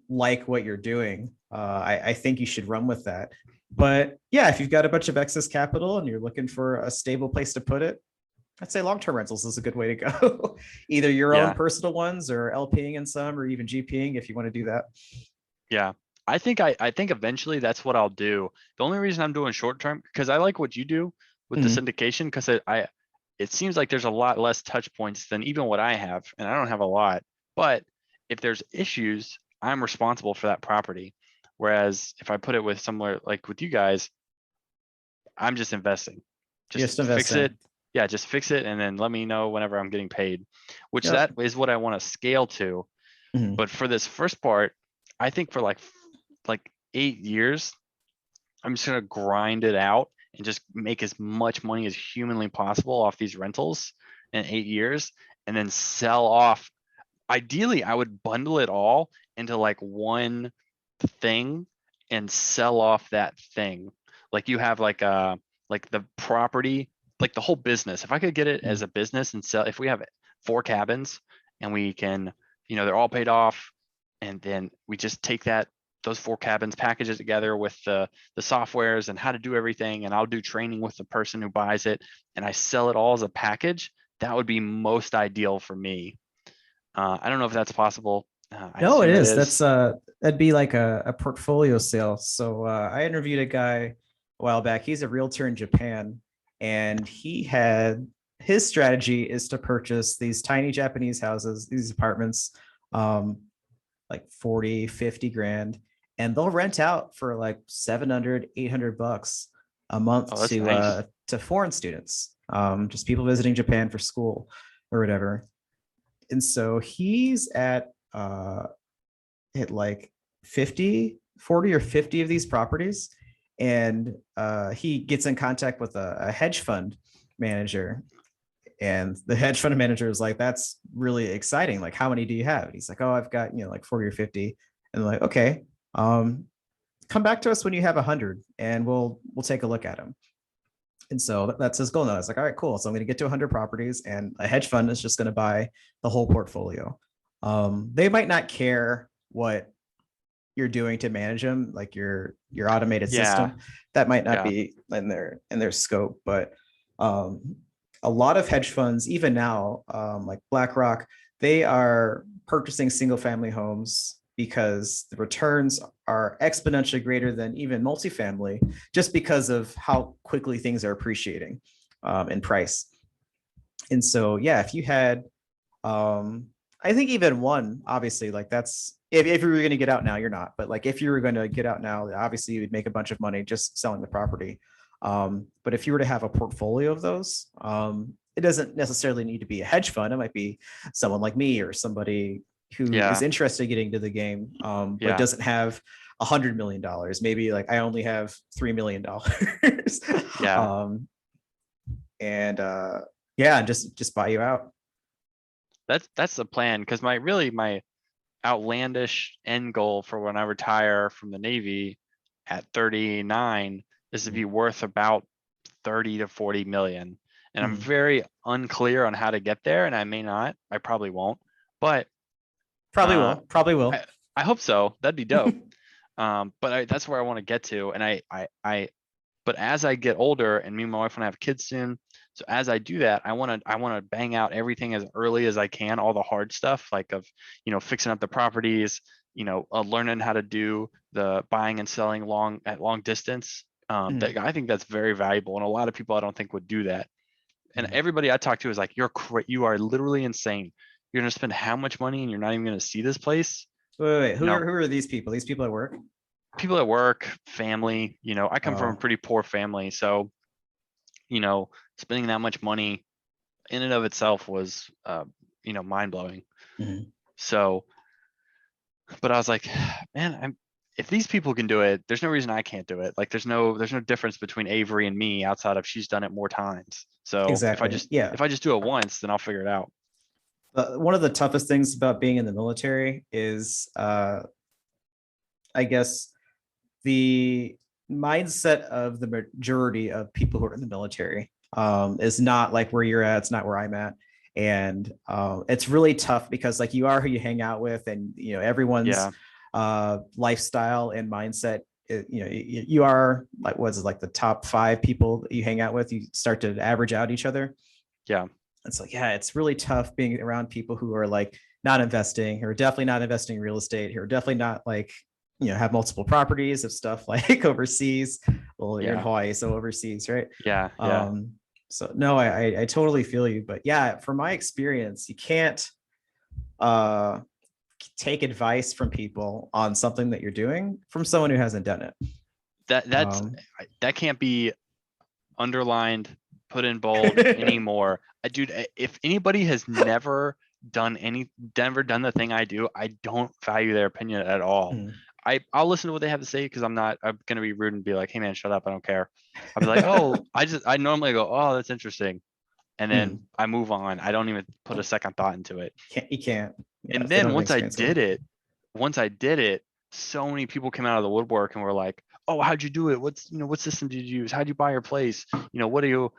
like what you're doing. I think you should run with that. But yeah, if you've got a bunch of excess capital and you're looking for a stable place to put it, I'd say long-term rentals is a good way to go. Either your own yeah, personal ones or LPing in some, or even GPing if you want to do that. yeah. I think eventually that's what I'll do. The only reason I'm doing short term, because I like what you do with the Mhm. syndication, because it seems like there's a lot less touch points than even what I have, and I don't have a lot. But if there's issues, I'm responsible for that property. Whereas if I put it with somewhere like with you guys, I'm just investing. Just Just fix it. investing. Yeah, just fix it and then let me know whenever I'm getting paid, which Yep. that is what I want to scale to. Mhm. But for this first part, I think for like 8 years, I'm just gonna grind it out and just make as much money as humanly possible off these rentals in 8 years and then sell off. Ideally, I would bundle it all into like one thing and sell off that thing. Like you have like the property, like the whole business. If I could get it as Mhm. a business and sell, if we have 4 cabins and we can, they're all paid off, and then we just take those 4 cabins, package it together with the softwares and how to do everything, and I'll do training with the person who buys it, and I sell it all as a package. That would be most ideal for me. I don't know if that's possible. I No, it assume it is. is. That'd be like a portfolio sale. So I interviewed a guy a while back. He's a realtor in Japan, and his strategy is to purchase these tiny Japanese houses, these apartments, um, like 40, 50 grand, and they'll rent out for like 700, 800 bucks a month Oh, that's nice. to foreign students, just people visiting Japan for school or whatever. And so he's at like 50, 40 or 50 of these properties. And he gets in contact with a hedge fund manager. And the hedge fund manager is like, that's really exciting. Like, how many do you have? And he's like, oh, I've got, like 40 or 50. And they're like, okay, come back to us when you have 100 and we'll take a look at them. And so that's his goal now. It's like, all right, cool. So I'm going to get to 100 properties, and a hedge fund is just going to buy the whole portfolio. They might not care what you're doing to manage them, like your automated Yeah, system. That might not yeah, be in their scope. But um, a lot of hedge funds, even now, like BlackRock, they are purchasing single family homes because the returns are exponentially greater than even multifamily, just because of how quickly things are appreciating in price. And so, yeah, if you had um, I think even one, obviously, like that's if you were going to get out now, you're not. But like if you were going to get out now, obviously you would make a bunch of money just selling the property. But if you were to have a portfolio of those, it doesn't necessarily need to be a hedge fund. It might be someone like me or somebody who is Yeah. interested in getting into the game, but Yeah. doesn't have $100 million. Maybe like I only have $3 million, Yeah. and yeah, just buy you out. That's the plan. Cause my outlandish end goal for when I retire from the Navy at 39 is to Mhm. be worth about 30 to 40 million. And I'm Mhm. very unclear on how to get there, and I may not. I probably won't. But Probably uh will. Probably will. I hope so. That'd be dope. But that's where I want to get to. And but as I get older, and me and my wife want to have kids soon, so as I do that, I want to bang out everything as early as I can, all the hard stuff, like of, fixing up the properties, learning how to do the buying and selling at long distance. Mhm. That I think that's very valuable, and a lot of people I don't think would do that. And Mhm. everybody I talk to is like, you are literally insane. You're gonna spend how much money and you're not even gonna see this place? Wait. You know, Who are these people? These people at work? people at work, family, I come from a Oh. pretty poor family. So, you know, spending that much money in and of itself was, mind blowing. Mhm. So, but I was like, man, if these people can do it, there's no reason I can't do it. Like there's no difference between Avery and me outside of she's done it more times. So if I Exactly. just, Yeah. if I just do it once, then I'll figure it out. One of the toughest things about being in the military is, I guess, the mindset of the majority of people who are in the military, is not like where you're at. It's not where I'm at. And it's really tough because like you are who you hang out with, and everyone's Yeah. lifestyle and mindset. You are like, what's it, like the top five people that you hang out with, you start to average out each other. Yeah. It's like, yeah, it's really tough being around people who are like not investing, who are definitely not investing in real estate, who are definitely not like, have multiple properties of stuff like overseas. Well, you're in Yeah. Hawaii, so overseas, right? Yeah. Yeah. Um, so no, I totally feel you. But yeah, from my experience, you can't uh take advice from people on something that you're doing from someone who hasn't done it. That that's Um, that can't be underlined, put in bold anymore. Dude, if anybody has never done the thing I do, I don't value their opinion at all. mm. I'll listen to what they have to say because I'm gonna be rude and be like, hey man, shut up, I don't care. I'll be like, oh, I normally go, oh, that's interesting. And then Mm. I move on. I don't even put a second thought into it. You can't. Yeah, And if they then don't have experience with it. once I did it, so many people came out of the woodwork and were like, "Oh, how'd you do it? What system did you use? How'd you buy your place? What do you,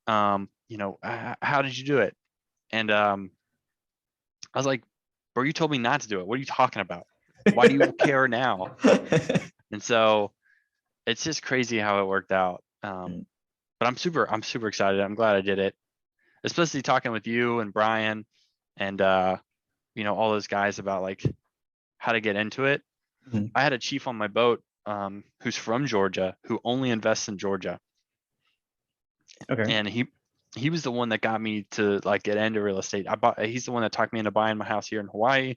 how did you do it?" And I was like, "Bro, you told me not to do it. What are you talking about? Why do you care now?" And so it's just crazy how it worked out. But I'm super excited. I'm glad I did it, especially talking with you and Brian and all those guys about like how to get into it. Mhm. I had a chief on my boat, who's from Georgia, who only invests in Georgia, Okay. and he was the one that got me to like get into real estate. He's the one that talked me into buying my house here in Hawaii,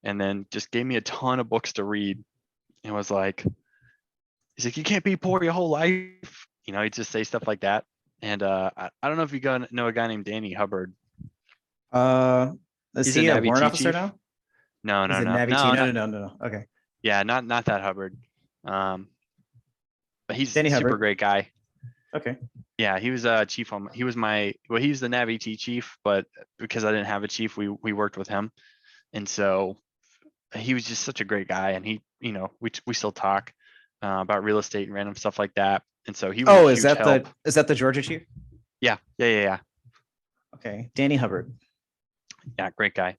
and then just gave me a ton of books to read, and was like, he's like, you can't be poor your whole life, he'd just say stuff like that. And I don't know if you know a guy named Danny Hubbard. Uh, is He's a he a Navy warrant T officer chief. now? No, He's no, a no, Navy T. no, No, no, not no, no, no. Okay. yeah, not that Hubbard. Um, but he's Danny a super Hubbard. great guy. Okay. Yeah, he was chief on. He was he was the Navy T chief, but because I didn't have a chief, we worked with him, and so he was just such a great guy, and he, we still talk about real estate and random stuff like that, and so he was a Oh, huge help. is that the Georgia chief? Yeah, yeah, yeah, yeah, Okay. Danny Hubbard. yeah, great guy,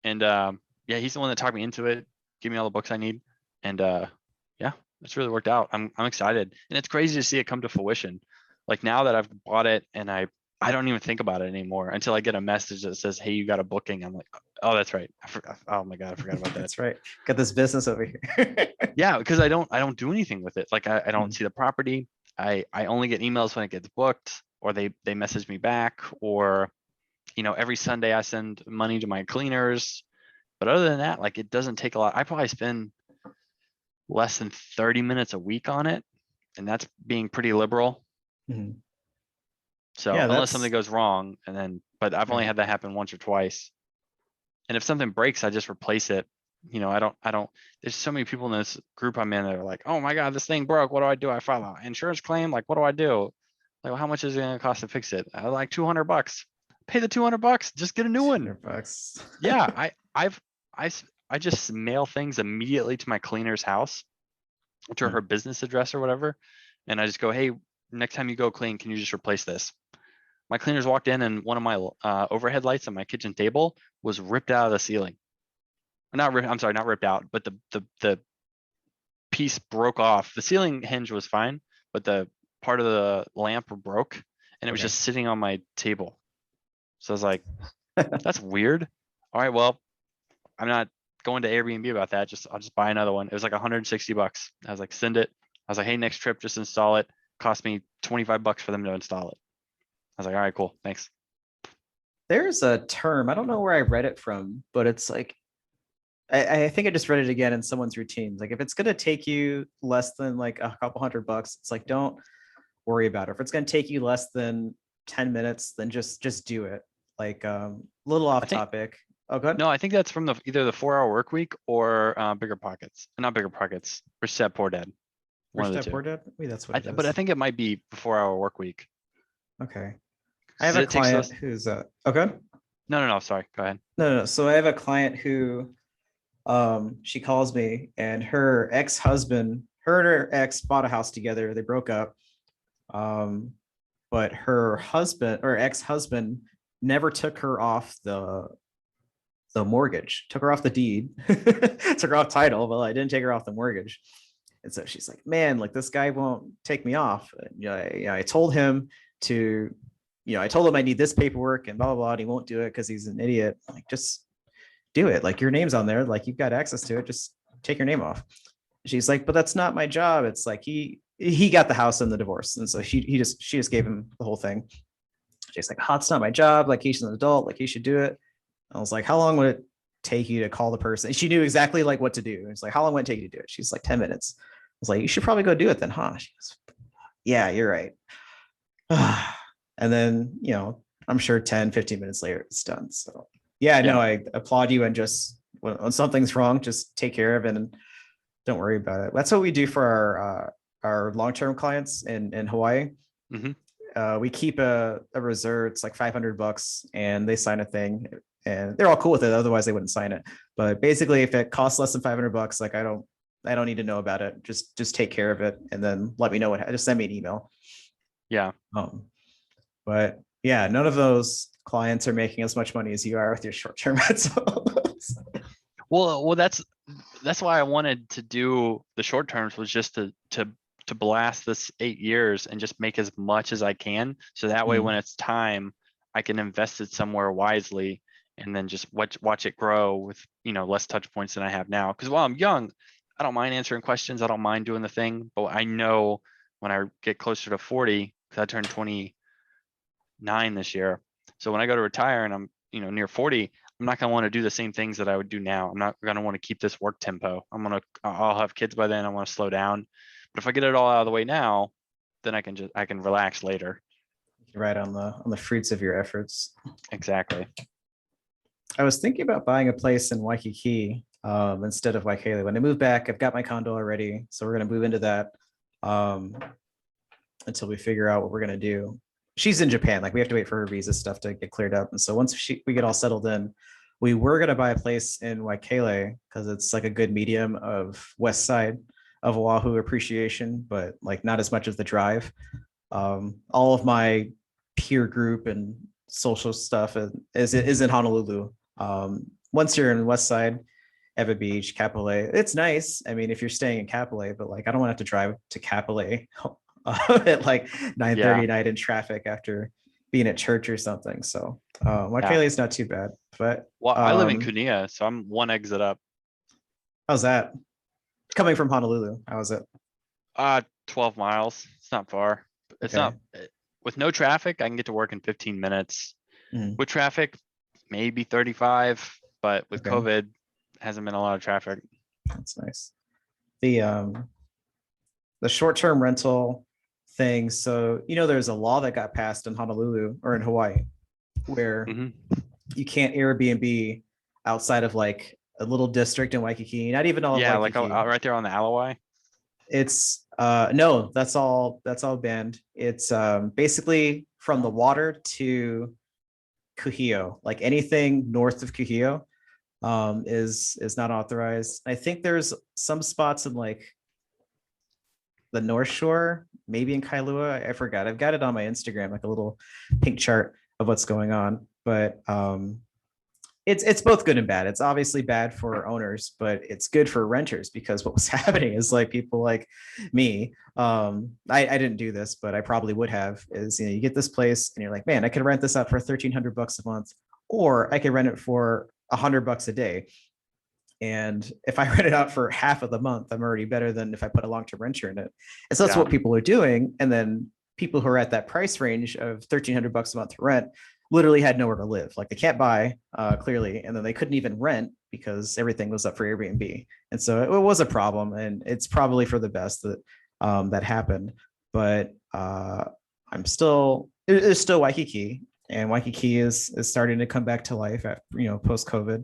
and yeah, he's the one that talked me into it, gave me all the books I need, and yeah, it's really worked out. I'm excited, and it's crazy to see it come to fruition. Like now that I've bought it, and I don't even think about it anymore until I get a message that says, "Hey, you got a booking." I'm like, "Oh, that's right. I forgot. Oh my god, I forgot about that." That's right. Got this business over here. Yeah, because I don't do anything with it. Like I don't Mm. see the property. I only get emails when it gets booked, or they message me back, or every Sunday I send money to my cleaners. But other than that, like it doesn't take a lot. I probably spend less than 30 minutes a week on it, and that's being pretty liberal. Mhm. So Yeah, unless something that's goes wrong and then, but I've only right. had that happen once or twice. And if something breaks, I just replace it. I don't, there's so many people in this group I'm in that are like, oh my God, this thing broke. What do I do? I file an insurance claim. Like, what do I do? Like, well, how much is it gonna cost to fix it? I like $200. Pay the $200. Just get a new one. 200 bucks. Yeah, I just mail things immediately to my cleaner's house, to her business address or whatever. And I just go, hey, next time you go clean, can you just replace this? My cleaners walked in and one of my overhead lights on my kitchen table was ripped out of the ceiling. Not ripped, I'm sorry, not ripped out, but the piece broke off. The ceiling hinge was fine, but the part of the lamp broke and it was Okay. just sitting on my table. So I was like, that's weird. All right, well, I'm not going to Airbnb about that. I'll just buy another one. It was like $160. I was like, send it. I was like, hey, next trip, just install it. Cost me $25 for them to install it. I was like, all right, cool, thanks. There's a term, I don't know where I read it from, but it's like I think I just read it again in someone's routines. Like if it's gonna take you less than like a couple $100, it's like don't worry about it. If it's gonna take you less than 10 minutes, then just do it. Like little I off think topic. Oh, good. no, I think that's from the either the 4 Hour Work Week or Bigger Pockets. Not Bigger Pockets. Rich Dad Poor Dad. One Rich of the Dad two. Poor Dad. Maybe that's what it But I is. think it might be 4 Hour Work Week. Okay. I have 'Cause a it takes client less. who's okay. No. Sorry. Go ahead. No. So I have a client who she calls me and her and her ex bought a house together. They broke up. Um, but her husband or ex-husband never took her off the mortgage, took her off the deed, took her off title, but I didn't take her off the mortgage. And so she's like, man, like this guy won't take me off. And, I told him to, I told him I need this paperwork and blah, blah, blah. And he won't do it because he's an idiot. Like, just do it. Like your name's on there. Like you've got access to it. Just take your name off. She's like, but that's not my job. It's like he got the house in the divorce. And so she just gave him the whole thing. She's like, oh, it's not my job. Like he's an adult. Like he should do it. I was like, how long would it take you to call the person? She knew exactly like what to do. It's like, how long would it take you to do it? She's like 10 minutes. I was like, you should probably go do it then, huh? She goes, yeah, you're right. And then, I'm sure 10, 15 minutes later, it's done. So yeah, Yeah. no, I applaud you and just when something's wrong, just take care of it and don't worry about it. That's what we do for our long-term clients in Hawaii. Hmm. We keep a reserve. It's like $500 and they sign a thing and they're all cool with it. Otherwise they wouldn't sign it. But basically if it costs less than $500, like I don't need to know about it. Just take care of it and then let me know just send me an email. Yeah. But yeah, none of those clients are making as much money as you are with your short-term rentals. Well, that's why I wanted to do the short terms, was just to blast this 8 years and just make as much as I can. So that way, when it's time, I can invest it somewhere wisely and then just watch it grow with, less touch points than I have now. Because while I'm young, I don't mind answering questions. I don't mind doing the thing, but I know when I get closer to 40, because I turned 29 this year. So when I go to retire and I'm, near 40, I'm not going to want to do the same things that I would do now. I'm not going to want to keep this work tempo. I'll have kids by then. I want to slow down. But if I get it all out of the way now, then I can relax later. Right on the fruits of your efforts. Exactly. I was thinking about buying a place in Waikiki instead of Waikele. When I move back, I've got my condo already, so we're gonna move into that until we figure out what we're gonna do. She's in Japan, like we have to wait for her visa stuff to get cleared up, and so once we get all settled in, we were gonna buy a place in Waikele because it's like a good medium of west side of Oahu appreciation, but like not as much as the drive. All of my peer group and social stuff is in Honolulu. Once you're in West Side, Eva Beach, Kapolei, it's nice. I mean, if you're staying in Kapolei, but like I don't want to have to drive to Kapolei at like 9:30 Yeah. at night in traffic after being at church or something. So Yeah. Waikele is not too bad. But Well, I live in Kunia, so I'm one exit up. how's that? Coming from Honolulu, how is it? 12 miles. It's not far. It's Okay. not with no traffic. I can get to work in 15 minutes. Mhm. With traffic, maybe 35. But with Okay. COVID, hasn't been a lot of traffic. That's nice. The short-term rental thing. So, there's a law that got passed in Honolulu or in Hawaii where Hmm. you can't Airbnb outside of like a little district in Waikiki, not even all of Yeah, like Waikiki. right there on the Alawai. It's no, that's all banned. It's basically from the water to Kuhio, like anything north of Kuhio is not authorized. I think there's some spots in like the North Shore, maybe in Kailua. I forgot. I've got it on my Instagram, like a little pink chart of what's going on. But it's both good and bad. It's obviously bad for owners, but it's good for renters because what was happening is like people like me. I didn't do this, but I probably would have. Is you get this place and you're like, man, I could rent this out for $1,300 a month, or I could rent it for $100 a day. And if I rent it out for half of the month, I'm already better than if I put a long-term renter in it. And so that's Yeah. what people are doing. And then people who are at that price range of $1,300 a month to rent literally had nowhere to live. Like they can't buy clearly, and then they couldn't even rent because everything was up for Airbnb. And so it was a problem, and it's probably for the best that that happened. But it's still Waikiki, and Waikiki is starting to come back to life at post COVID.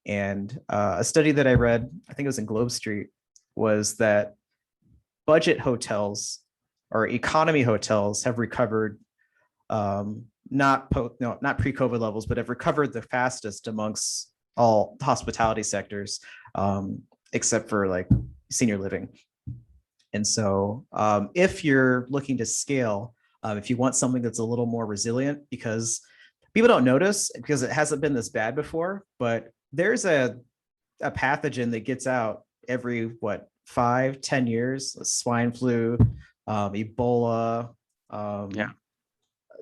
And a study that I read, I think it was in Globe Street, was that budget hotels or economy hotels have recovered, not pre-COVID levels, but have recovered the fastest amongst all hospitality sectors, except for like senior living. And so if you're looking to scale, if you want something that's a little more resilient, because people don't notice because it hasn't been this bad before, but there's a pathogen that gets out every 5-10 years, swine flu, Ebola. Yeah.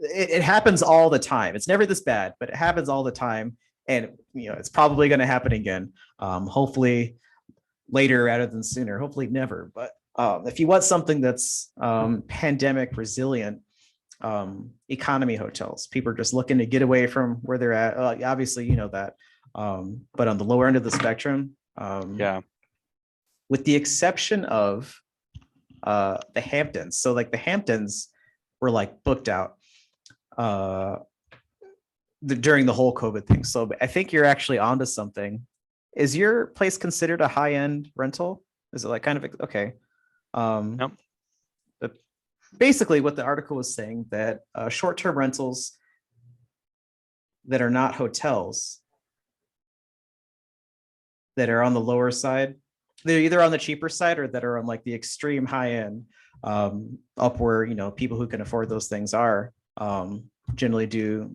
It happens all the time. It's never this bad, but it happens all the time. And it's probably going to happen again. Hopefully later rather than sooner, hopefully never. But if you want something that's pandemic resilient, economy hotels, people are just looking to get away from where they're at. Obviously, that. But on the lower end of the spectrum, Yeah. with the exception of the Hamptons. So like the Hamptons were like booked out during the whole COVID thing. So I think you're actually onto something. Is your place considered a high-end rental? Is it like kind of okay? Nope. But basically, what the article was saying that short-term rentals that are not hotels, that are on the lower side, they're either on the cheaper side or that are on like the extreme high end, up where people who can afford those things are generally do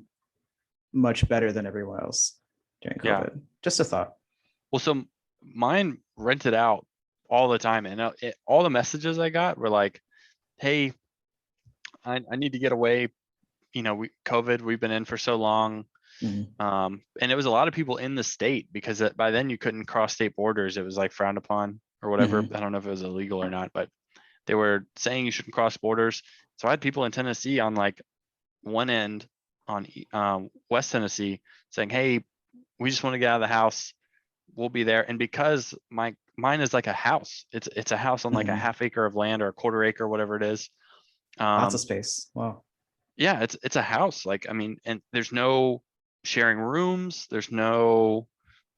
much better than everyone else during Yeah. COVID. Just a thought. Well, so mine rented out all the time, and all the messages I got were like, "Hey, I need to get away. COVID, we've been in for so long." Mhm. And it was a lot of people in the state because by then you couldn't cross state borders. It was like frowned upon or whatever. Mhm. I don't know if it was illegal or not, but they were saying you shouldn't cross borders. So I had people in Tennessee on like one end on West Tennessee saying, "Hey, we just want to get out of the house. We'll be there." And because mine is like a house, it's a house on like a Mhm. half acre of land or a quarter acre, whatever it is. Lots of space. Wow. Yeah, it's a house. Like, I mean, and there's no sharing rooms. There's no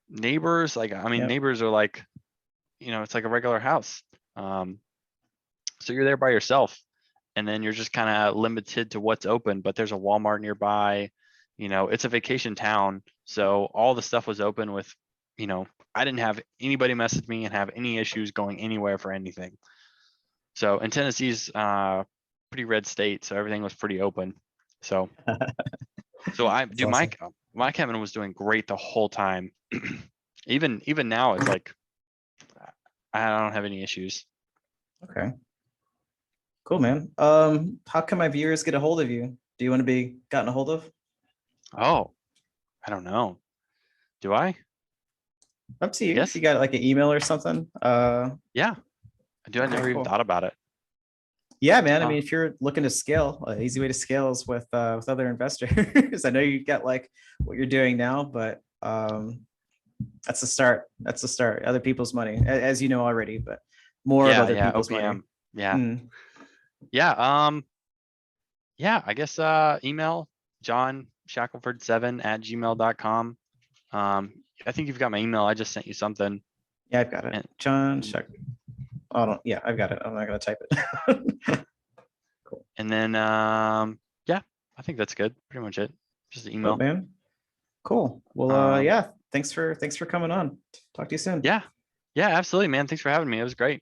neighbors. Like, I mean, Yep. neighbors are like, it's like a regular house. So you're there by yourself, and then you're just kind of limited to what's open, but there's a Walmart nearby. It's a vacation town. So all the stuff was open with, I didn't have anybody message me and have any issues going anywhere for anything. So, and Tennessee's pretty red state, so everything was pretty open. So That's dude, awesome. my cabin was doing great the whole time. Even now, it's like I don't have any issues. Okay. Cool, man. How can my viewers get a hold of you? Do you want to be gotten a hold of? Oh, I don't know. Do I? Up to I you. If you guess. got like an email or something. Yeah. I do. I Okay, never even cool. thought about it. Yeah, man. I Huh. mean, if you're looking to scale, an easy way to scale is with other investors. I know you got like what you're doing now, but that's the start. That's the start. Other people's money, as you know already, but more of Yeah. other Yeah. people's money. OPM. Yeah. Mm. Yeah. Yeah, I guess email John Shackleford7@gmail.com. I think you've got my email. I just sent you something. Yeah, I've got it. And John, check. I don't. Yeah, I've got it. I'm not gonna type it. Cool. and then yeah, I think that's good. Pretty much it. Just an Dope, email. man. Cool. Well, Um, yeah. Thanks for coming on. Talk to you soon. yeah. Yeah, absolutely, man. Thanks for having me. It was great.